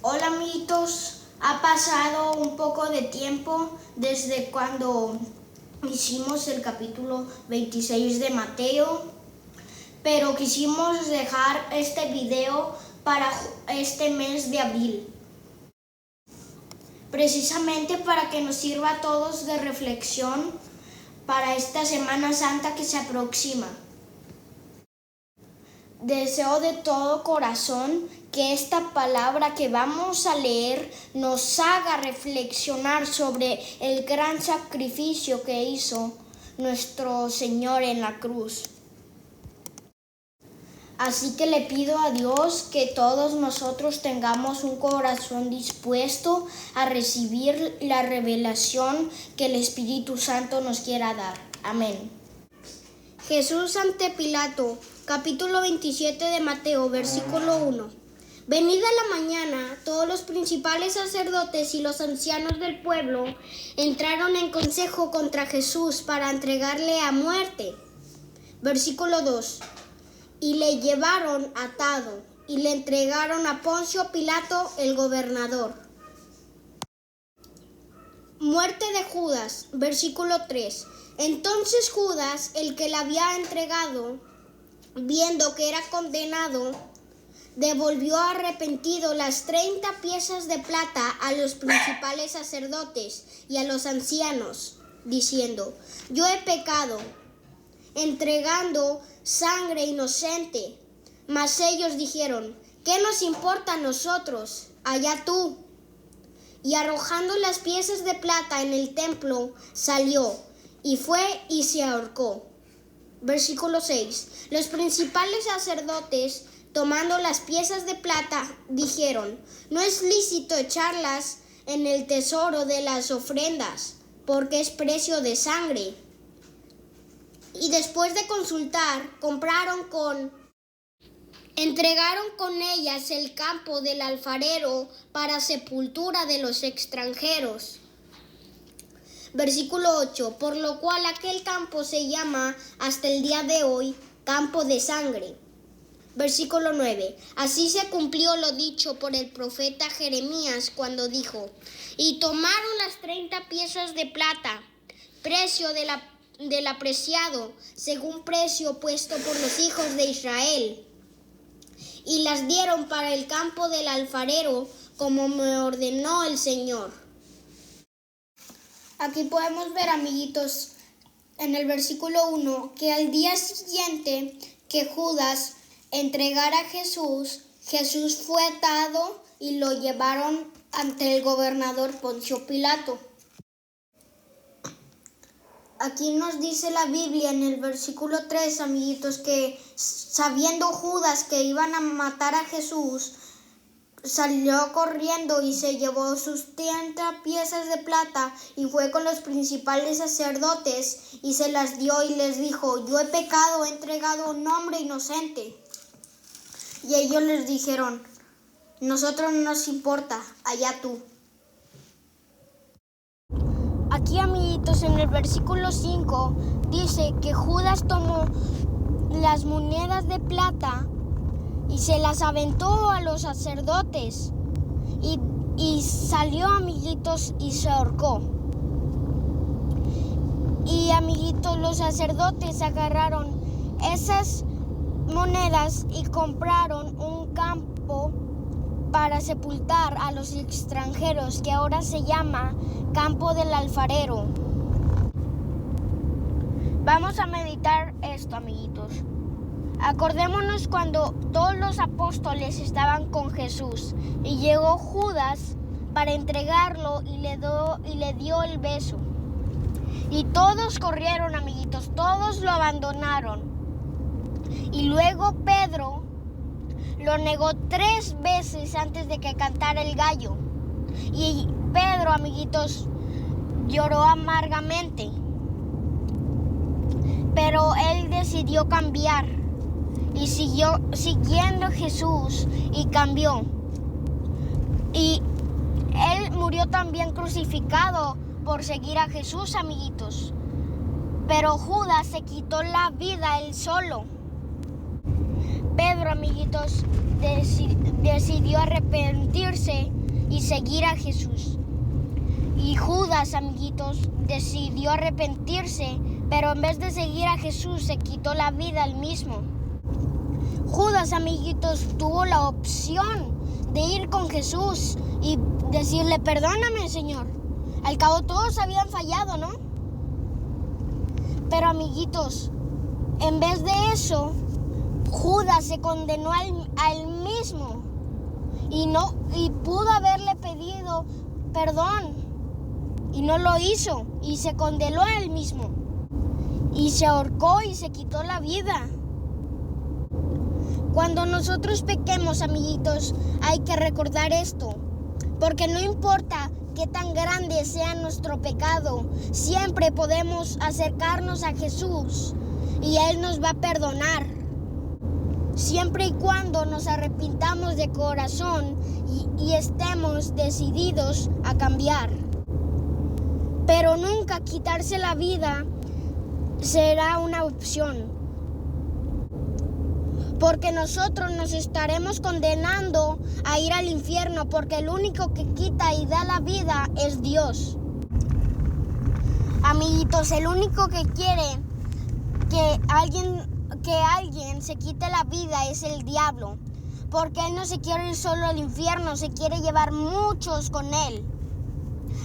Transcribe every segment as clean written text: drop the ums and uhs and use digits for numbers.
Hola amiguitos, ha pasado un poco de tiempo desde cuando hicimos el capítulo 26 de Mateo, pero quisimos dejar este video para este mes de abril, precisamente para que nos sirva a todos de reflexión para esta Semana Santa que se aproxima. Deseo de todo corazón que esta palabra que vamos a leer nos haga reflexionar sobre el gran sacrificio que hizo nuestro Señor en la cruz. Así que le pido a Dios que todos nosotros tengamos un corazón dispuesto a recibir la revelación que el Espíritu Santo nos quiera dar. Amén. Jesús ante Pilato, capítulo 27 de Mateo, versículo 1. Venida la mañana, todos los principales sacerdotes y los ancianos del pueblo entraron en consejo contra Jesús para entregarle a muerte. Versículo 2. Y le llevaron atado y le entregaron a Poncio Pilato, el gobernador. Muerte de Judas, versículo 3. Entonces Judas, el que le había entregado, viendo que era condenado, devolvió arrepentido las 30 piezas de plata a los principales sacerdotes y a los ancianos, diciendo: yo he pecado, entregando sangre inocente. Mas ellos dijeron: ¿qué nos importa a nosotros? Allá tú. Y arrojando las piezas de plata en el templo, salió y fue y se ahorcó. Versículo 6. Los principales sacerdotes, tomando las piezas de plata, dijeron: no es lícito echarlas en el tesoro de las ofrendas, porque es precio de sangre. Y después de consultar, entregaron con ellas el campo del alfarero para sepultura de los extranjeros. Versículo 8. Por lo cual aquel campo se llama hasta el día de hoy campo de sangre. Versículo 9. Así se cumplió lo dicho por el profeta Jeremías cuando dijo: y tomaron las 30 piezas de plata, precio del apreciado, según precio puesto por los hijos de Israel, y las dieron para el campo del alfarero, como me ordenó el Señor. Aquí podemos ver, amiguitos, en el versículo 1, que al día siguiente que Judas entregara a Jesús, Jesús fue atado y lo llevaron ante el gobernador Poncio Pilato. Aquí nos dice la Biblia en el versículo 3, amiguitos, que sabiendo Judas que iban a matar a Jesús, salió corriendo y se llevó sus 30 piezas de plata y fue con los principales sacerdotes y se las dio y les dijo: yo he pecado, he entregado un hombre inocente. Y ellos les dijeron: nosotros no nos importa, allá tú. Aquí, amiguitos, en el versículo 5 dice que Judas tomó las monedas de plata y se las aventó a los sacerdotes y salió, amiguitos, y se ahorcó. Y, amiguitos, los sacerdotes agarraron esas monedas y compraron un campo para sepultar a los extranjeros, que ahora se llama campo del alfarero. Vamos a meditar esto, amiguitos. Acordémonos cuando todos los apóstoles estaban con Jesús y llegó Judas para entregarlo y le dio el beso. Y todos corrieron, amiguitos, todos lo abandonaron. Y luego Pedro lo negó 3 veces antes de que cantara el gallo. Y Pedro, amiguitos, lloró amargamente. Pero él decidió cambiar y siguió siguiendo a Jesús y cambió. Y él murió también crucificado por seguir a Jesús, amiguitos. Pero Judas se quitó la vida él solo. Pedro, amiguitos, decidió arrepentirse y seguir a Jesús. Y Judas, amiguitos, decidió arrepentirse, pero en vez de seguir a Jesús, se quitó la vida él mismo. Judas, amiguitos, tuvo la opción de ir con Jesús y decirle: perdóname, Señor. Al cabo todos habían fallado, ¿no? Pero, amiguitos, en vez de eso, Judas se condenó a él mismo y pudo haberle pedido perdón y no lo hizo y se condenó a él mismo y se ahorcó y se quitó la vida. Cuando nosotros pequemos, amiguitos, hay que recordar esto, porque no importa qué tan grande sea nuestro pecado, siempre podemos acercarnos a Jesús y Él nos va a perdonar, siempre y cuando nos arrepintamos de corazón y estemos decididos a cambiar. Pero nunca quitarse la vida será una opción, porque nosotros nos estaremos condenando a ir al infierno, porque el único que quita y da la vida es Dios. Amiguitos, el único que quiere que alguien se quite la vida es el diablo, porque él no se quiere ir solo al infierno, se quiere llevar muchos con él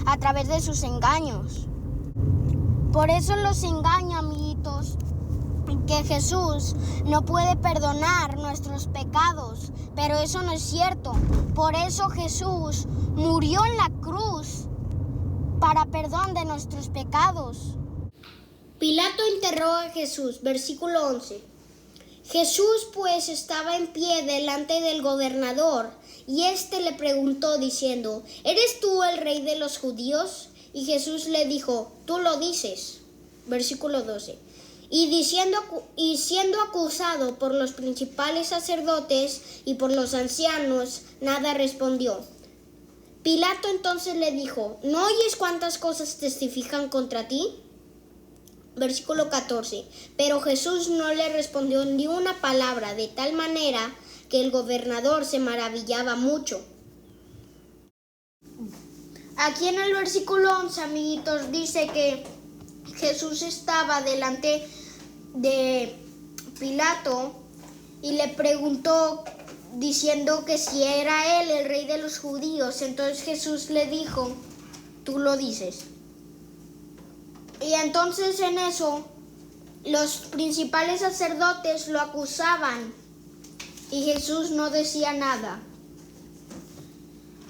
a través de sus engaños. Por eso los engaña, amiguitos, que Jesús no puede perdonar nuestros pecados, pero eso no es cierto. Por eso Jesús murió en la cruz para perdón de nuestros pecados. Pilato enterró a Jesús, versículo 11. Jesús pues estaba en pie delante del gobernador, y éste le preguntó diciendo: ¿Eres tú el rey de los judíos? Y Jesús le dijo: Tú lo dices. Versículo 12. Y siendo acusado por los principales sacerdotes y por los ancianos, nada respondió. Pilato entonces le dijo: ¿No oyes cuántas cosas testifican contra ti? Versículo 14. Pero Jesús no le respondió ni una palabra, de tal manera que el gobernador se maravillaba mucho. Aquí en el versículo 11, amiguitos, dice que Jesús estaba delante de Pilato y le preguntó diciendo que si era él el rey de los judíos. Entonces Jesús le dijo: Tú lo dices. Y entonces en eso los principales sacerdotes lo acusaban y Jesús no decía nada.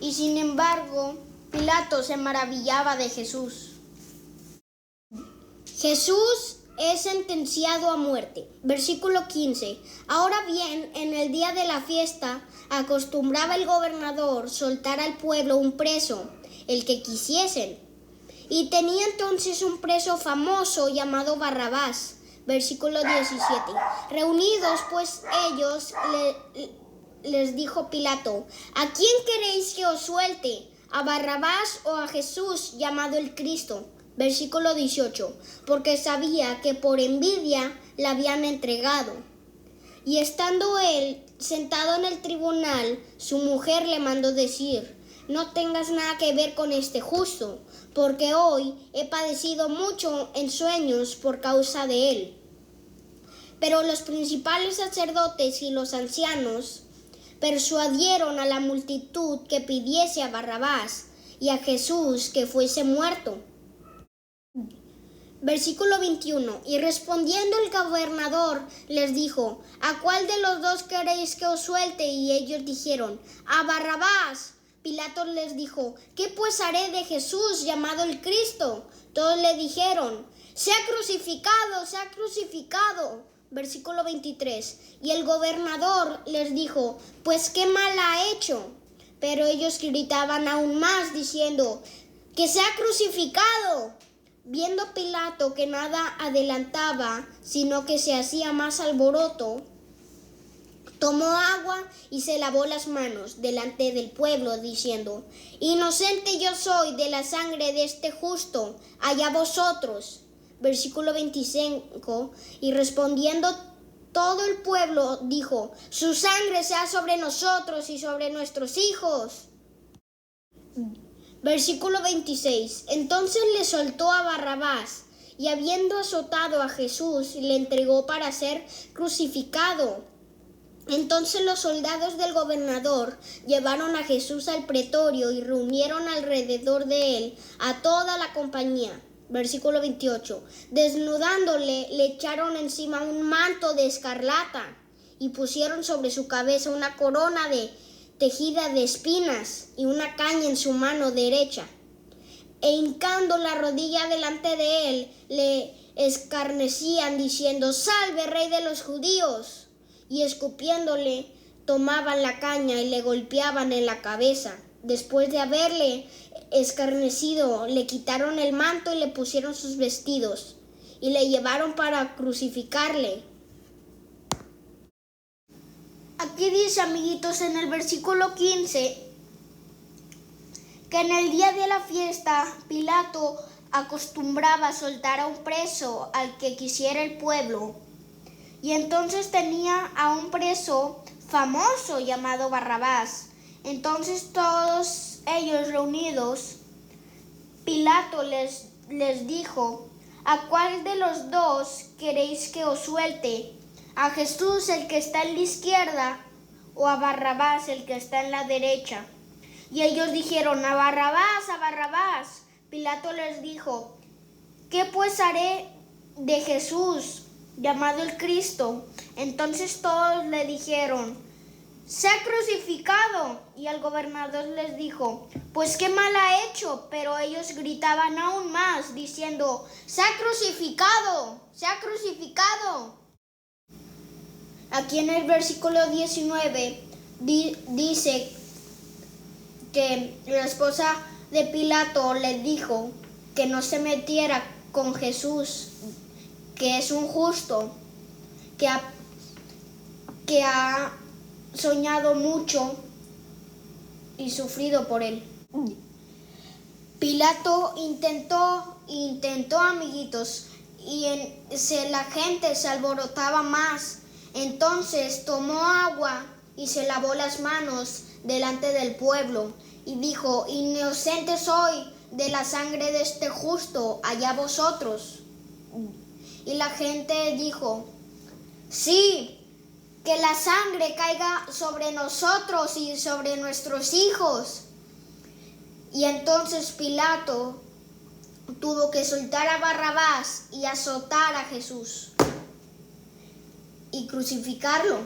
Y sin embargo, Pilato se maravillaba de Jesús. Jesús es sentenciado a muerte. Versículo 15. Ahora bien, en el día de la fiesta, acostumbraba el gobernador soltar al pueblo un preso, el que quisiesen. Y tenía entonces un preso famoso llamado Barrabás. Versículo 17. Reunidos pues ellos, les dijo Pilato: ¿A quién queréis que os suelte? ¿A Barrabás o a Jesús llamado el Cristo? Versículo 18. Porque sabía que por envidia la habían entregado. Y estando él sentado en el tribunal, su mujer le mandó decir: No tengas nada que ver con este justo, porque hoy he padecido mucho en sueños por causa de él. Pero los principales sacerdotes y los ancianos persuadieron a la multitud que pidiese a Barrabás y a Jesús que fuese muerto. Versículo 21. Y respondiendo el gobernador les dijo: ¿A cuál de los dos queréis que os suelte? Y ellos dijeron: A Barrabás. Pilato les dijo: ¿Qué pues haré de Jesús llamado el Cristo? Todos le dijeron: sea crucificado, sea crucificado. Versículo 23. Y el gobernador les dijo: pues qué mal ha hecho. Pero ellos gritaban aún más diciendo: que sea crucificado. Viendo Pilato que nada adelantaba, sino que se hacía más alboroto, tomó agua y se lavó las manos delante del pueblo, diciendo: inocente yo soy de la sangre de este justo, allá vosotros. Versículo 25. Y respondiendo todo el pueblo dijo: su sangre sea sobre nosotros y sobre nuestros hijos. Versículo 26. Entonces le soltó a Barrabás, y habiendo azotado a Jesús, le entregó para ser crucificado. Entonces los soldados del gobernador llevaron a Jesús al pretorio y reunieron alrededor de él a toda la compañía. Versículo 28. Desnudándole, le echaron encima un manto de escarlata y pusieron sobre su cabeza una corona tejida de espinas y una caña en su mano derecha. E hincando la rodilla delante de él, le escarnecían diciendo: «Salve, Rey de los judíos». Y escupiéndole, tomaban la caña y le golpeaban en la cabeza. Después de haberle escarnecido, le quitaron el manto y le pusieron sus vestidos, y le llevaron para crucificarle. Aquí dice, amiguitos, en el versículo 15, que en el día de la fiesta, Pilato acostumbraba a soltar a un preso al que quisiera el pueblo. Y entonces tenía a un preso famoso llamado Barrabás. Entonces todos ellos reunidos, Pilato les dijo: ¿a cuál de los dos queréis que os suelte? ¿A Jesús, el que está en la izquierda, o a Barrabás, el que está en la derecha? Y ellos dijeron: a Barrabás, a Barrabás. Pilato les dijo: ¿qué pues haré de Jesús, llamado el Cristo? Entonces todos le dijeron: sea crucificado. Y el gobernador les dijo: pues qué mal ha hecho. Pero ellos gritaban aún más, diciendo: sea crucificado, sea crucificado. Aquí en el versículo 19 dice que la esposa de Pilato le dijo que no se metiera con Jesús, que es un justo, que ha soñado mucho y sufrido por él. Pilato intentó, amiguitos, y la gente se alborotaba más. Entonces tomó agua y se lavó las manos delante del pueblo y dijo: inocente soy de la sangre de este justo, allá vosotros. Y la gente dijo: sí, que la sangre caiga sobre nosotros y sobre nuestros hijos. Y entonces Pilato tuvo que soltar a Barrabás y azotar a Jesús y crucificarlo.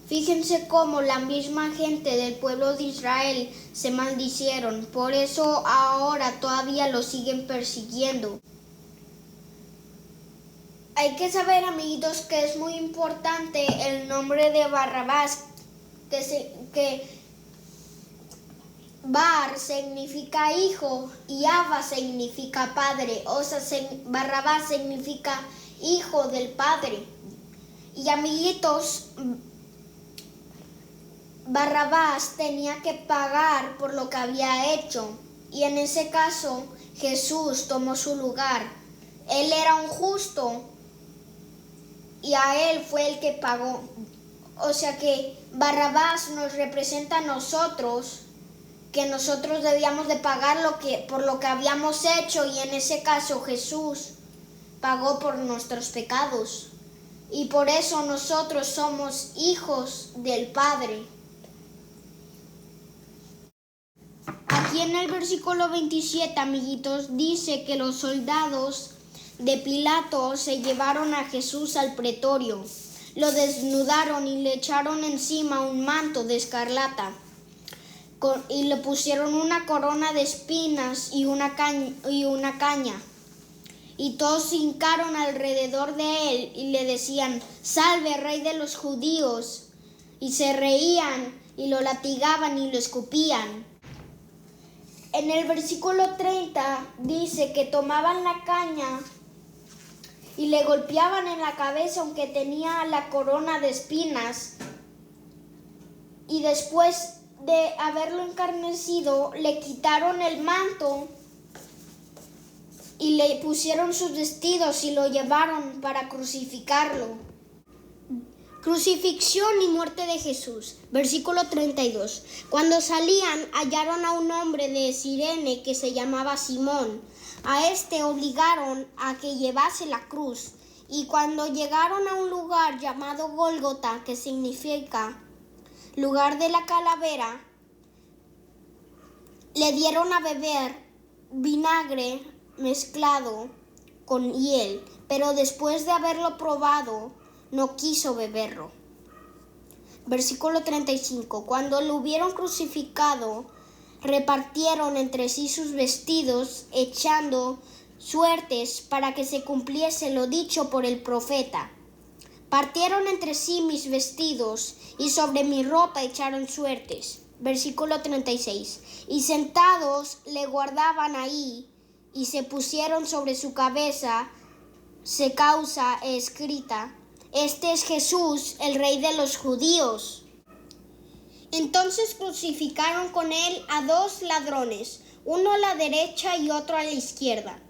Fíjense cómo la misma gente del pueblo de Israel se maldicieron. Por eso ahora todavía lo siguen persiguiendo. Hay que saber, amiguitos, que es muy importante el nombre de Barrabás, que Bar significa hijo y Abba significa padre. O sea, Barrabás significa hijo del padre. Y, amiguitos, Barrabás tenía que pagar por lo que había hecho. Y en ese caso, Jesús tomó su lugar. Él era un justo y a él fue el que pagó. O sea que Barrabás nos representa a nosotros, que nosotros debíamos de pagar por lo que habíamos hecho, y en ese caso Jesús pagó por nuestros pecados. Y por eso nosotros somos hijos del Padre. Aquí en el versículo 27, amiguitos, dice que los soldados de Pilato se llevaron a Jesús al pretorio, lo desnudaron y le echaron encima un manto de escarlata y le pusieron una corona de espinas y una caña. Y todos se hincaron alrededor de él y le decían: salve, Rey de los judíos. Y se reían y lo latigaban y lo escupían. En el versículo 30 dice que tomaban la caña y le golpeaban en la cabeza, aunque tenía la corona de espinas. Y después de haberlo encarnecido, le quitaron el manto y le pusieron sus vestidos y lo llevaron para crucificarlo. Crucifixión y muerte de Jesús. Versículo 32. Cuando salían, hallaron a un hombre de Cirene que se llamaba Simón. A este obligaron a que llevase la cruz. Y cuando llegaron a un lugar llamado Gólgota, que significa lugar de la calavera, le dieron a beber vinagre mezclado con hiel, pero después de haberlo probado, no quiso beberlo. Versículo 35. Cuando lo hubieron crucificado, repartieron entre sí sus vestidos, echando suertes para que se cumpliese lo dicho por el profeta. Partieron entre sí mis vestidos, y sobre mi ropa echaron suertes. Versículo 36. Y sentados le guardaban ahí, y se pusieron sobre su cabeza se causa escrita: Este es Jesús, el Rey de los judíos. Entonces crucificaron con él a 2 ladrones, uno a la derecha y otro a la izquierda.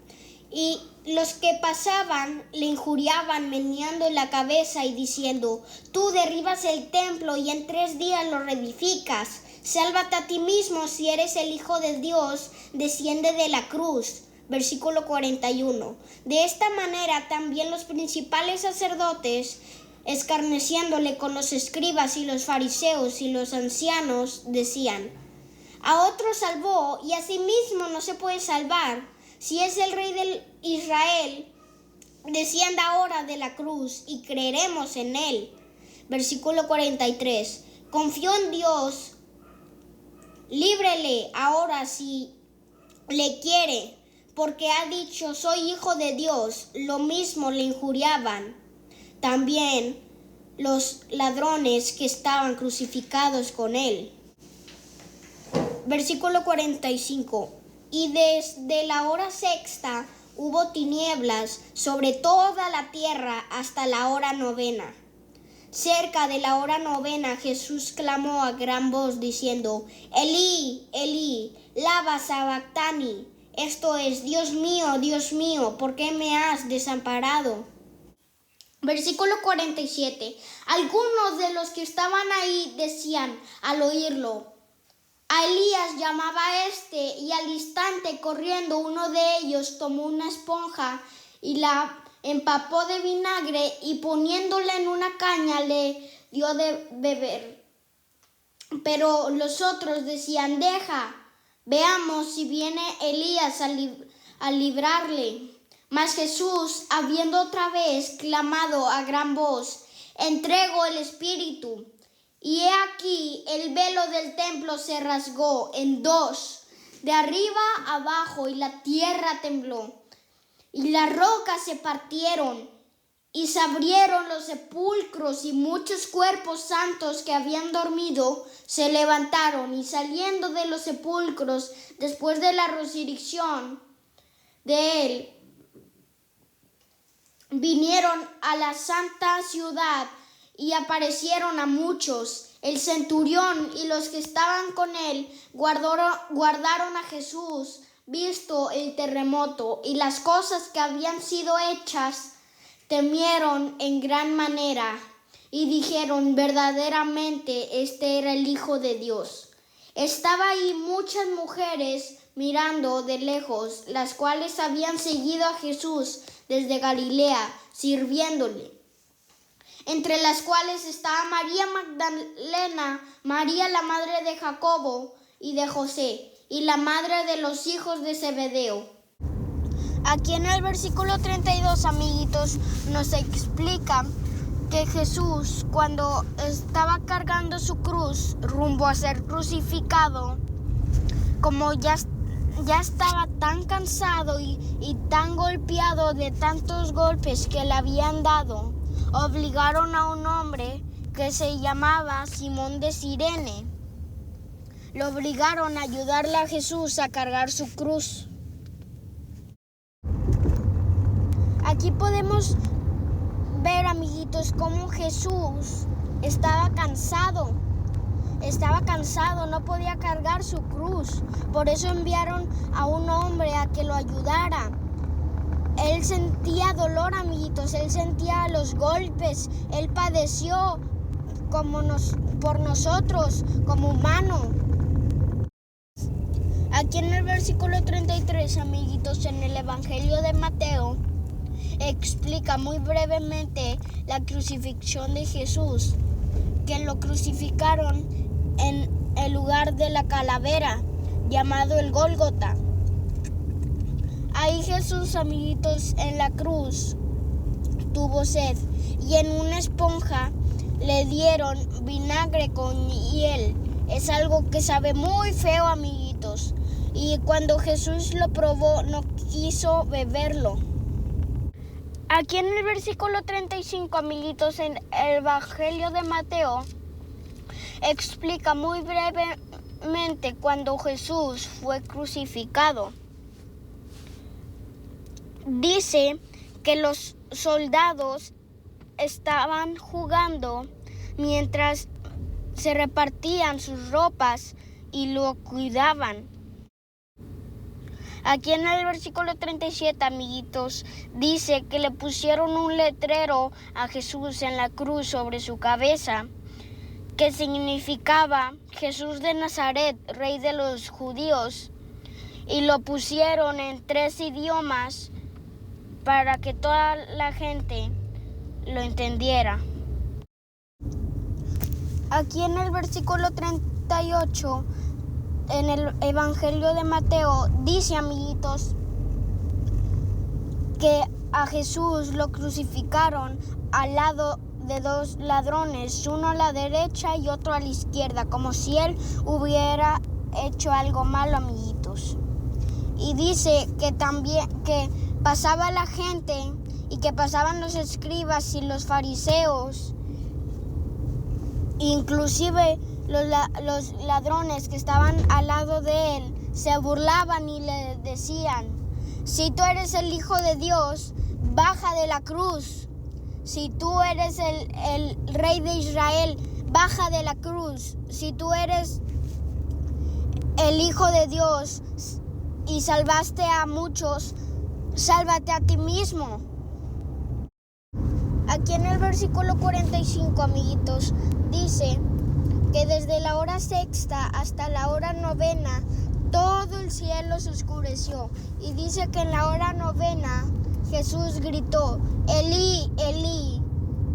Y los que pasaban le injuriaban meneando la cabeza y diciendo: Tú derribas el templo y en 3 días lo reedificas. Sálvate a ti mismo si eres el Hijo de Dios, desciende de la cruz. Versículo 41. De esta manera también los principales sacerdotes, escarneciéndole con los escribas y los fariseos y los ancianos, decían: A otro salvó y a sí mismo no se puede salvar. Si es el Rey de Israel, descienda ahora de la cruz y creeremos en él. Versículo 43. Confió en Dios, líbrele ahora si le quiere, porque ha dicho: soy hijo de Dios. Lo mismo le injuriaban también los ladrones que estaban crucificados con él. Versículo 45. Y desde la hora 6ª hubo tinieblas sobre toda la tierra hasta la hora 9ª. Cerca de la hora 9ª Jesús clamó a gran voz diciendo: Elí, Elí, lama sabactani. Esto es: Dios mío, ¿por qué me has desamparado? Versículo 47. Algunos de los que estaban ahí decían al oírlo: A Elías llamaba y al instante corriendo uno de ellos tomó una esponja y la empapó de vinagre y poniéndola en una caña le dio de beber. Pero los otros decían: Deja, veamos si viene Elías a librarle. Mas Jesús, habiendo otra vez clamado a gran voz, entregó el espíritu. Y he aquí el velo del templo se rasgó en 2, de arriba abajo, y la tierra tembló, y las rocas se partieron, y se abrieron los sepulcros, y muchos cuerpos santos que habían dormido se levantaron, y saliendo de los sepulcros después de la resurrección de él, vinieron a la santa ciudad y aparecieron a muchos. El centurión y los que estaban con él guardaron a Jesús, visto el terremoto y las cosas que habían sido hechas, temieron en gran manera y dijeron: verdaderamente este era el Hijo de Dios. Estaba ahí muchas mujeres mirando de lejos, las cuales habían seguido a Jesús desde Galilea, sirviéndole, entre las cuales estaba María Magdalena, María la madre de Jacobo y de José, y la madre de los hijos de Zebedeo. Aquí en el versículo 32, amiguitos, nos explica que Jesús, cuando estaba cargando su cruz rumbo a ser crucificado, como ya estaba tan cansado y tan golpeado de tantos golpes que le habían dado, obligaron a un hombre que se llamaba Simón de Cirene. Lo obligaron a ayudarle a Jesús a cargar su cruz. Aquí podemos ver, amiguitos, cómo Jesús estaba cansado, no podía cargar su cruz. Por eso enviaron a un hombre a que lo ayudara. Él sentía dolor, amiguitos, él sentía los golpes, él padeció por nosotros como humano. Aquí en el versículo 33, amiguitos, en el Evangelio de Mateo, explica muy brevemente la crucifixión de Jesús, que lo crucificaron en el lugar de la calavera, llamado el Gólgota. Ahí Jesús, amiguitos, en la cruz tuvo sed y en una esponja le dieron vinagre con hiel. Es algo que sabe muy feo, amiguitos. Y cuando Jesús lo probó, no quiso beberlo. Aquí en el versículo 35, amiguitos, en el Evangelio de Mateo, explica muy brevemente cuando Jesús fue crucificado. Dice que los soldados estaban jugando mientras se repartían sus ropas y lo cuidaban. Aquí en el versículo 37, amiguitos, dice que le pusieron un letrero a Jesús en la cruz sobre su cabeza, que significaba Jesús de Nazaret, Rey de los Judíos, y lo pusieron en 3 idiomas para que toda la gente lo entendiera. Aquí en el versículo 38, en el Evangelio de Mateo, dice, amiguitos, que a Jesús lo crucificaron al lado de 2 ladrones, uno a la derecha y otro a la izquierda, como si él hubiera hecho algo malo, amiguitos. Y dice que también que pasaba la gente y que pasaban los escribas y los fariseos, inclusive los ladrones que estaban al lado de él, se burlaban y le decían: si tú eres el Hijo de Dios, baja de la cruz. Si tú eres el Rey de Israel, baja de la cruz. Si tú eres el Hijo de Dios y salvaste a muchos, sálvate a ti mismo. Aquí en el versículo 45, amiguitos, dice que desde la hora 6 hasta la hora 9 todo el cielo se oscureció. Y dice que en la hora 9 Jesús gritó: Elí, Elí,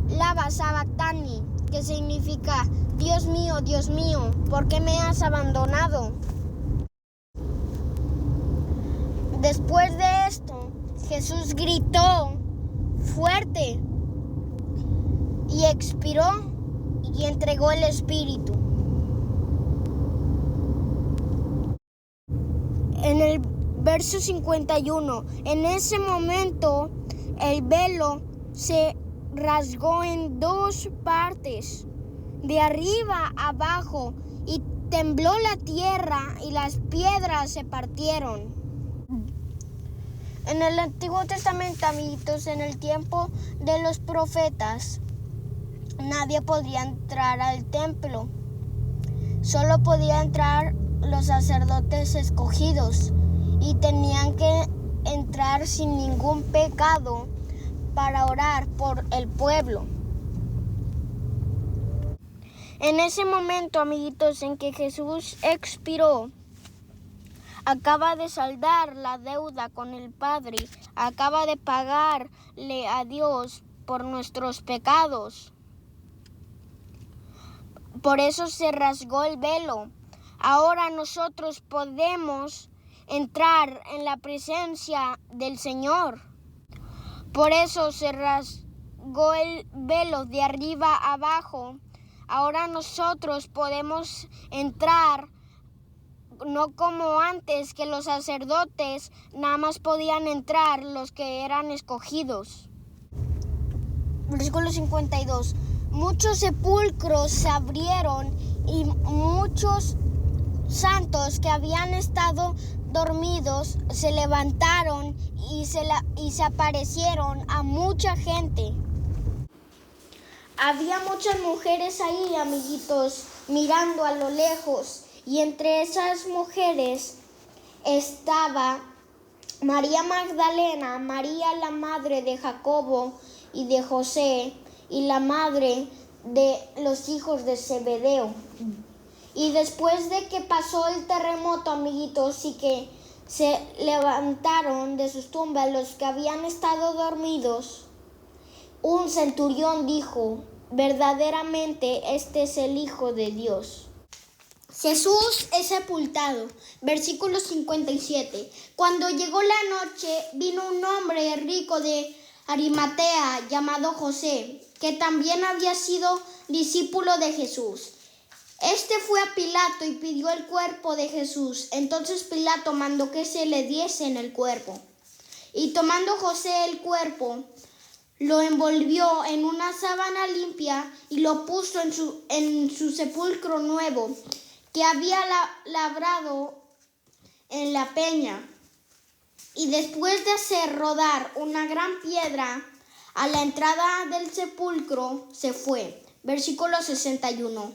lama sabactani, que significa: Dios mío, ¿por qué me has abandonado? Después de esto, Jesús gritó fuerte y expiró y entregó el Espíritu. En el verso 51, en ese momento el velo se rasgó en 2 partes, de arriba a abajo, y tembló la tierra y las piedras se partieron. En el Antiguo Testamento, amiguitos, en el tiempo de los profetas, nadie podía entrar al templo. Solo podían entrar los sacerdotes escogidos y tenían que entrar sin ningún pecado para orar por el pueblo. En ese momento, amiguitos, en que Jesús expiró, acaba de saldar la deuda con el Padre, acaba de pagarle a Dios por nuestros pecados. Por eso se rasgó el velo. Ahora nosotros podemos entrar en la presencia del Señor. Por eso se rasgó el velo de arriba a abajo. Ahora nosotros podemos entrar, no como antes, que los sacerdotes nada más podían entrar los que eran escogidos. Versículo 52. Muchos sepulcros se abrieron y muchos santos que habían estado dormidos se levantaron y se aparecieron a mucha gente. Había muchas mujeres ahí, amiguitos, mirando a lo lejos, y entre esas mujeres estaba María Magdalena, María la madre de Jacobo y de José, y la madre de los hijos de Zebedeo. Y después de que pasó el terremoto, amiguitos, y que se levantaron de sus tumbas los que habían estado dormidos, un centurión dijo: verdaderamente este es el Hijo de Dios. Jesús es sepultado. Versículo 57. Cuando llegó la noche, vino un hombre rico de Arimatea llamado José, que también había sido discípulo de Jesús. Este fue a Pilato y pidió el cuerpo de Jesús. Entonces Pilato mandó que se le diesen el cuerpo. Y tomando José el cuerpo, lo envolvió en una sábana limpia y lo puso en su sepulcro nuevo, que había labrado en la peña. Y después de hacer rodar una gran piedra a la entrada del sepulcro, se fue. Versículo 61.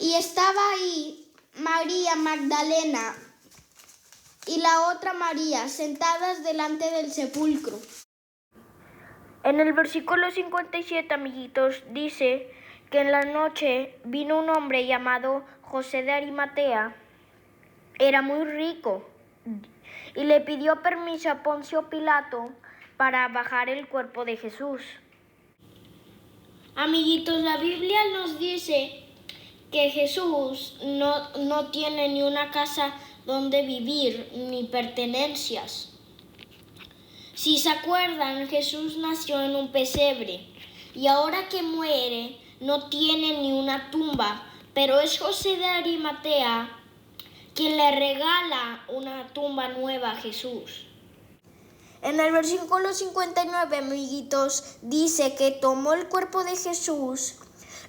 Y estaba ahí María Magdalena y la otra María sentadas delante del sepulcro. En el versículo 57, amiguitos, dice que en la noche vino un hombre llamado José de Arimatea. Era muy rico y le pidió permiso a Poncio Pilato para bajar el cuerpo de Jesús. Amiguitos, la Biblia nos dice que Jesús no tiene ni una casa donde vivir ni pertenencias. Si se acuerdan, Jesús nació en un pesebre y ahora que muere no tiene ni una tumba, pero es José de Arimatea quien le regala una tumba nueva a Jesús. En el versículo 59, amiguitos, dice que tomó el cuerpo de Jesús,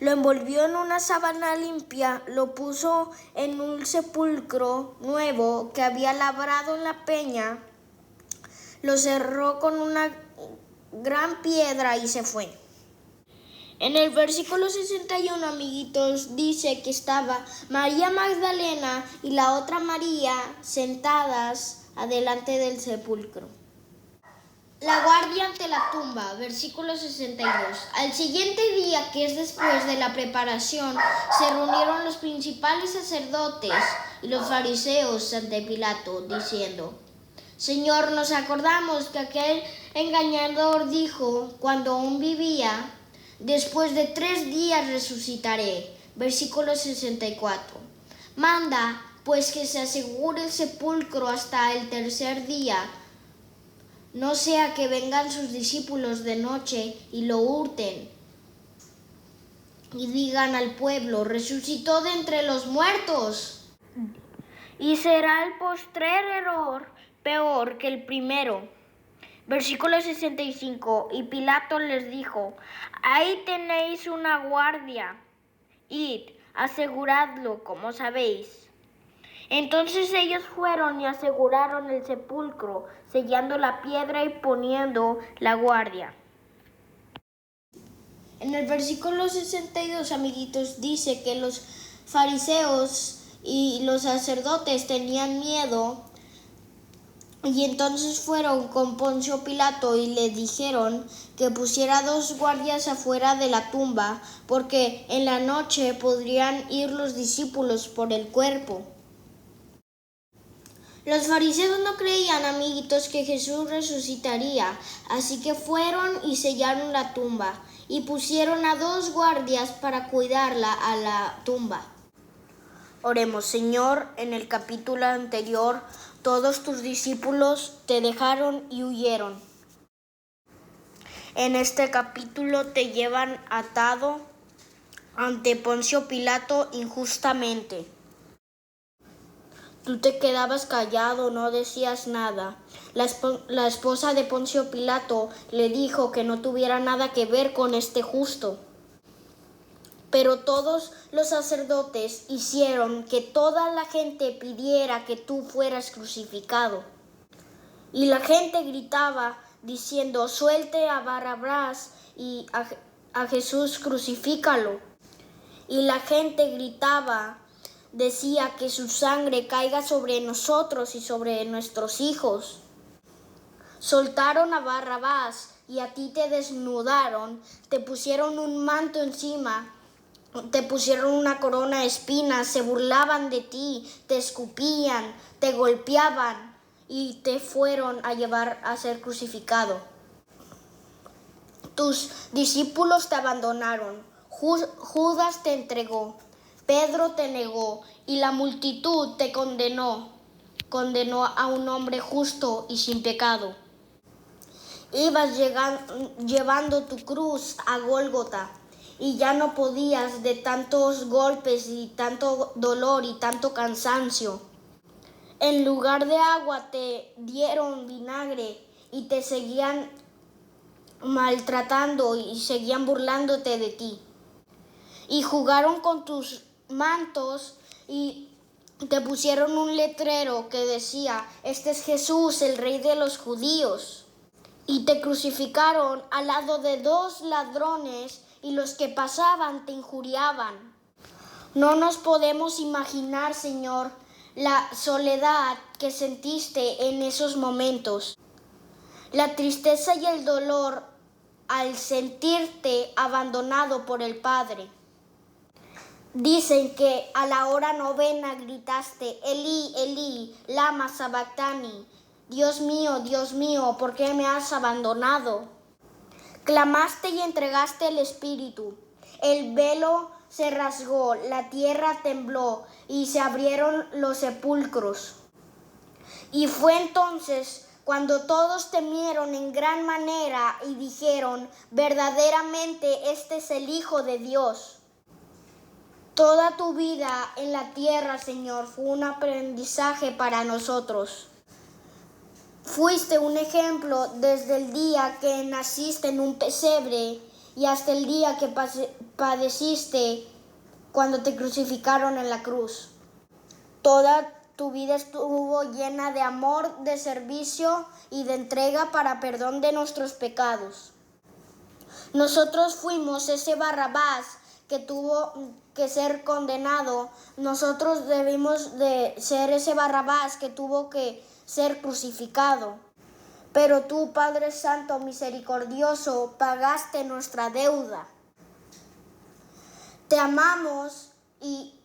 lo envolvió en una sábana limpia, lo puso en un sepulcro nuevo que había labrado en la peña, lo cerró con una gran piedra y se fue. En el versículo 61, amiguitos, dice que estaba María Magdalena y la otra María sentadas adelante del sepulcro. La guardia ante la tumba, versículo 62. Al siguiente día, que es después de la preparación, se reunieron los principales sacerdotes y los fariseos ante Pilato, diciendo: Señor, nos acordamos que aquel engañador dijo, cuando aún vivía: después de 3 días resucitaré. Versículo 64. Manda, pues, que se asegure el sepulcro hasta el tercer día, no sea que vengan sus discípulos de noche y lo hurten y digan al pueblo: resucitó de entre los muertos. Y será el postrer error peor que el primero. Versículo 65. Y Pilato les dijo: ahí tenéis una guardia, id, aseguradlo como sabéis. Entonces ellos fueron y aseguraron el sepulcro, sellando la piedra y poniendo la guardia. En el versículo 62, amiguitos, dice que los fariseos y los sacerdotes tenían miedo y entonces fueron con Poncio Pilato y le dijeron que pusiera 2 guardias afuera de la tumba, porque en la noche podrían ir los discípulos por el cuerpo. Los fariseos no creían, amiguitos, que Jesús resucitaría, así que fueron y sellaron la tumba y pusieron a 2 guardias para cuidarla a la tumba. Oremos. Señor, en el capítulo anterior, todos tus discípulos te dejaron y huyeron. En este capítulo te llevan atado ante Poncio Pilato injustamente. Tú te quedabas callado, no decías nada. La esposa de Poncio Pilato le dijo que no tuviera nada que ver con este justo. Pero todos los sacerdotes hicieron que toda la gente pidiera que tú fueras crucificado. Y la gente gritaba diciendo: suelte a Barrabás y a Jesús crucifícalo. Y la gente gritaba, decía: que su sangre caiga sobre nosotros y sobre nuestros hijos. Soltaron a Barrabás y a ti te desnudaron, te pusieron un manto encima, te pusieron una corona de espinas, se burlaban de ti, te escupían, te golpeaban y te fueron a llevar a ser crucificado. Tus discípulos te abandonaron, Judas te entregó, Pedro te negó y la multitud te condenó a un hombre justo y sin pecado. Ibas llevando tu cruz a Gólgota y ya no podías de tantos golpes y tanto dolor y tanto cansancio. En lugar de agua te dieron vinagre y te seguían maltratando y seguían burlándote de ti. Y jugaron con tus mantos y te pusieron un letrero que decía: "Este es Jesús, el Rey de los judíos". Y te crucificaron al lado de 2 ladrones y los que pasaban te injuriaban. No nos podemos imaginar, Señor, la soledad que sentiste en esos momentos, la tristeza y el dolor al sentirte abandonado por el Padre. Dicen que a la hora 9 gritaste: Elí, Elí, lama sabactani. Dios mío, ¿por qué me has abandonado? Clamaste y entregaste el espíritu. El velo se rasgó, la tierra tembló y se abrieron los sepulcros. Y fue entonces cuando todos temieron en gran manera y dijeron: verdaderamente este es el Hijo de Dios. Toda tu vida en la tierra, Señor, fue un aprendizaje para nosotros. Fuiste un ejemplo desde el día que naciste en un pesebre y hasta el día que padeciste cuando te crucificaron en la cruz. Toda tu vida estuvo llena de amor, de servicio y de entrega para perdón de nuestros pecados. Nosotros fuimos ese Barrabás que tuvo que ser condenado. Nosotros debimos de ser ese Barrabás que tuvo que ser crucificado. Pero tú, Padre Santo misericordioso, pagaste nuestra deuda. Te amamos y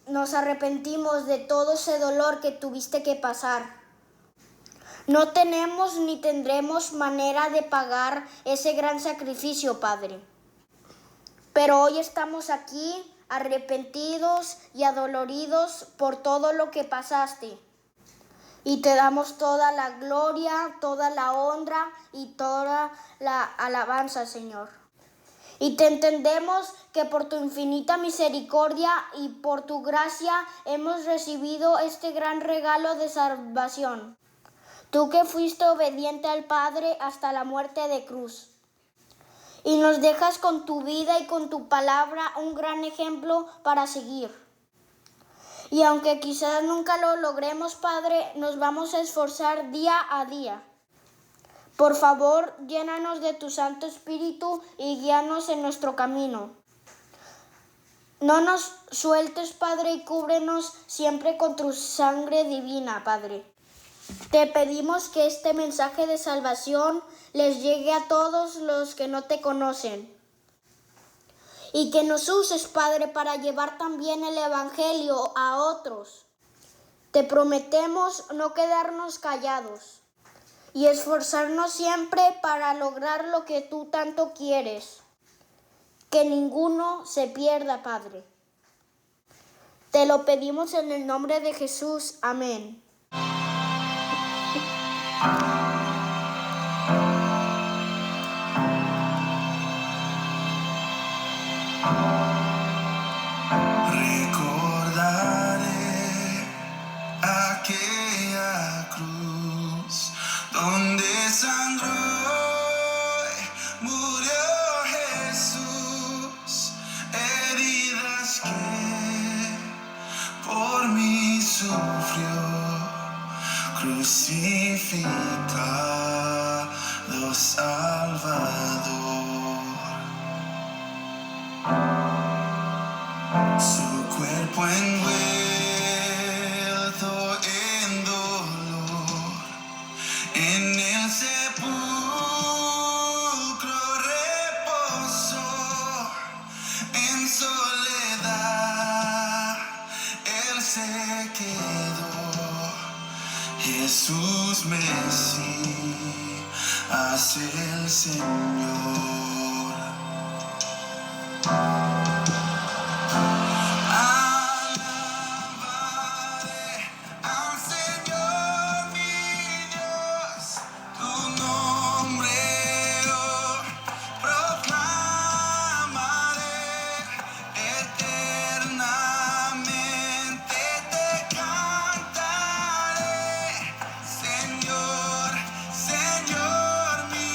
nos arrepentimos de todo ese dolor que tuviste que pasar. No tenemos ni tendremos manera de pagar ese gran sacrificio, Padre. Pero hoy estamos aquí arrepentidos y adoloridos por todo lo que pasaste. Y te damos toda la gloria, toda la honra y toda la alabanza, Señor. Y te entendemos que por tu infinita misericordia y por tu gracia hemos recibido este gran regalo de salvación. Tú que fuiste obediente al Padre hasta la muerte de cruz. Y nos dejas con tu vida y con tu palabra un gran ejemplo para seguir. Y aunque quizás nunca lo logremos, Padre, nos vamos a esforzar día a día. Por favor, llénanos de tu Santo Espíritu y guíanos en nuestro camino. No nos sueltes, Padre, y cúbrenos siempre con tu sangre divina, Padre. Te pedimos que este mensaje de salvación les llegue a todos los que no te conocen. Y que nos uses, Padre, para llevar también el Evangelio a otros. Te prometemos no quedarnos callados y esforzarnos siempre para lograr lo que tú tanto quieres. Que ninguno se pierda, Padre. Te lo pedimos en el nombre de Jesús. Amén. Recordaré aquella cruz donde sangró y murió Jesús, heridas que por mí sufrió, crucificado Salvador. Su cuerpo envuelto en dolor, en él se me quedo. Jesús Mesías, el Señor. Alabaré al Señor mi Dios, tu nombre oh, proclamaré, eternamente te cantaré, Señor, Señor mi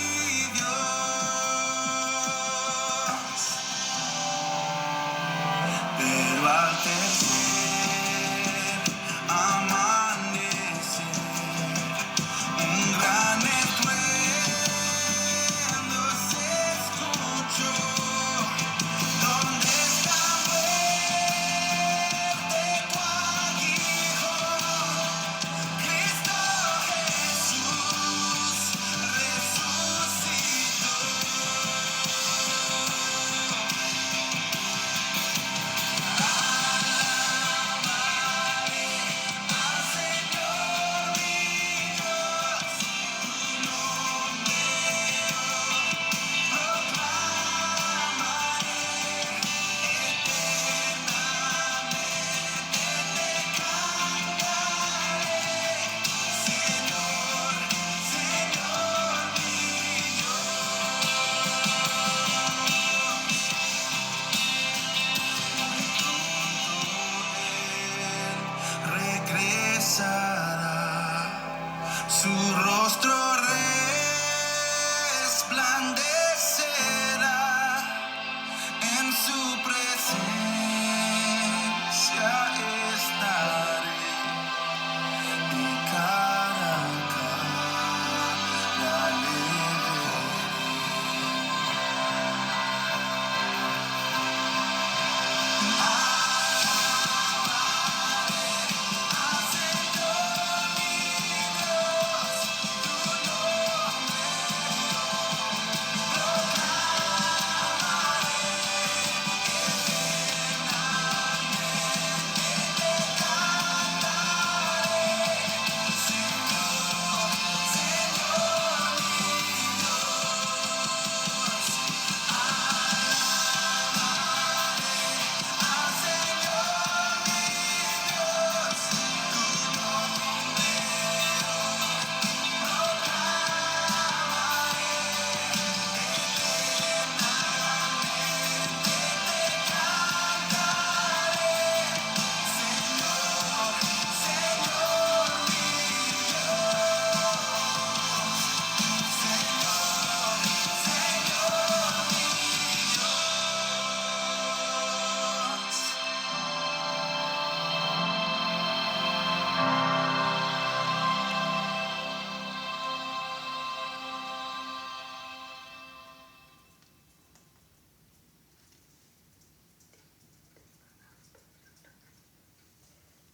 Dios. Pero al tercer amanecer, un gran estruendo se escuchó. ¿Dónde está muerte tu aguijón? Cristo Jesús resucitó. Regresará, su rostro resplandecerá, en su presencia estaré, y cara a cara le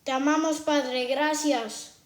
Te amamos, Padre, gracias.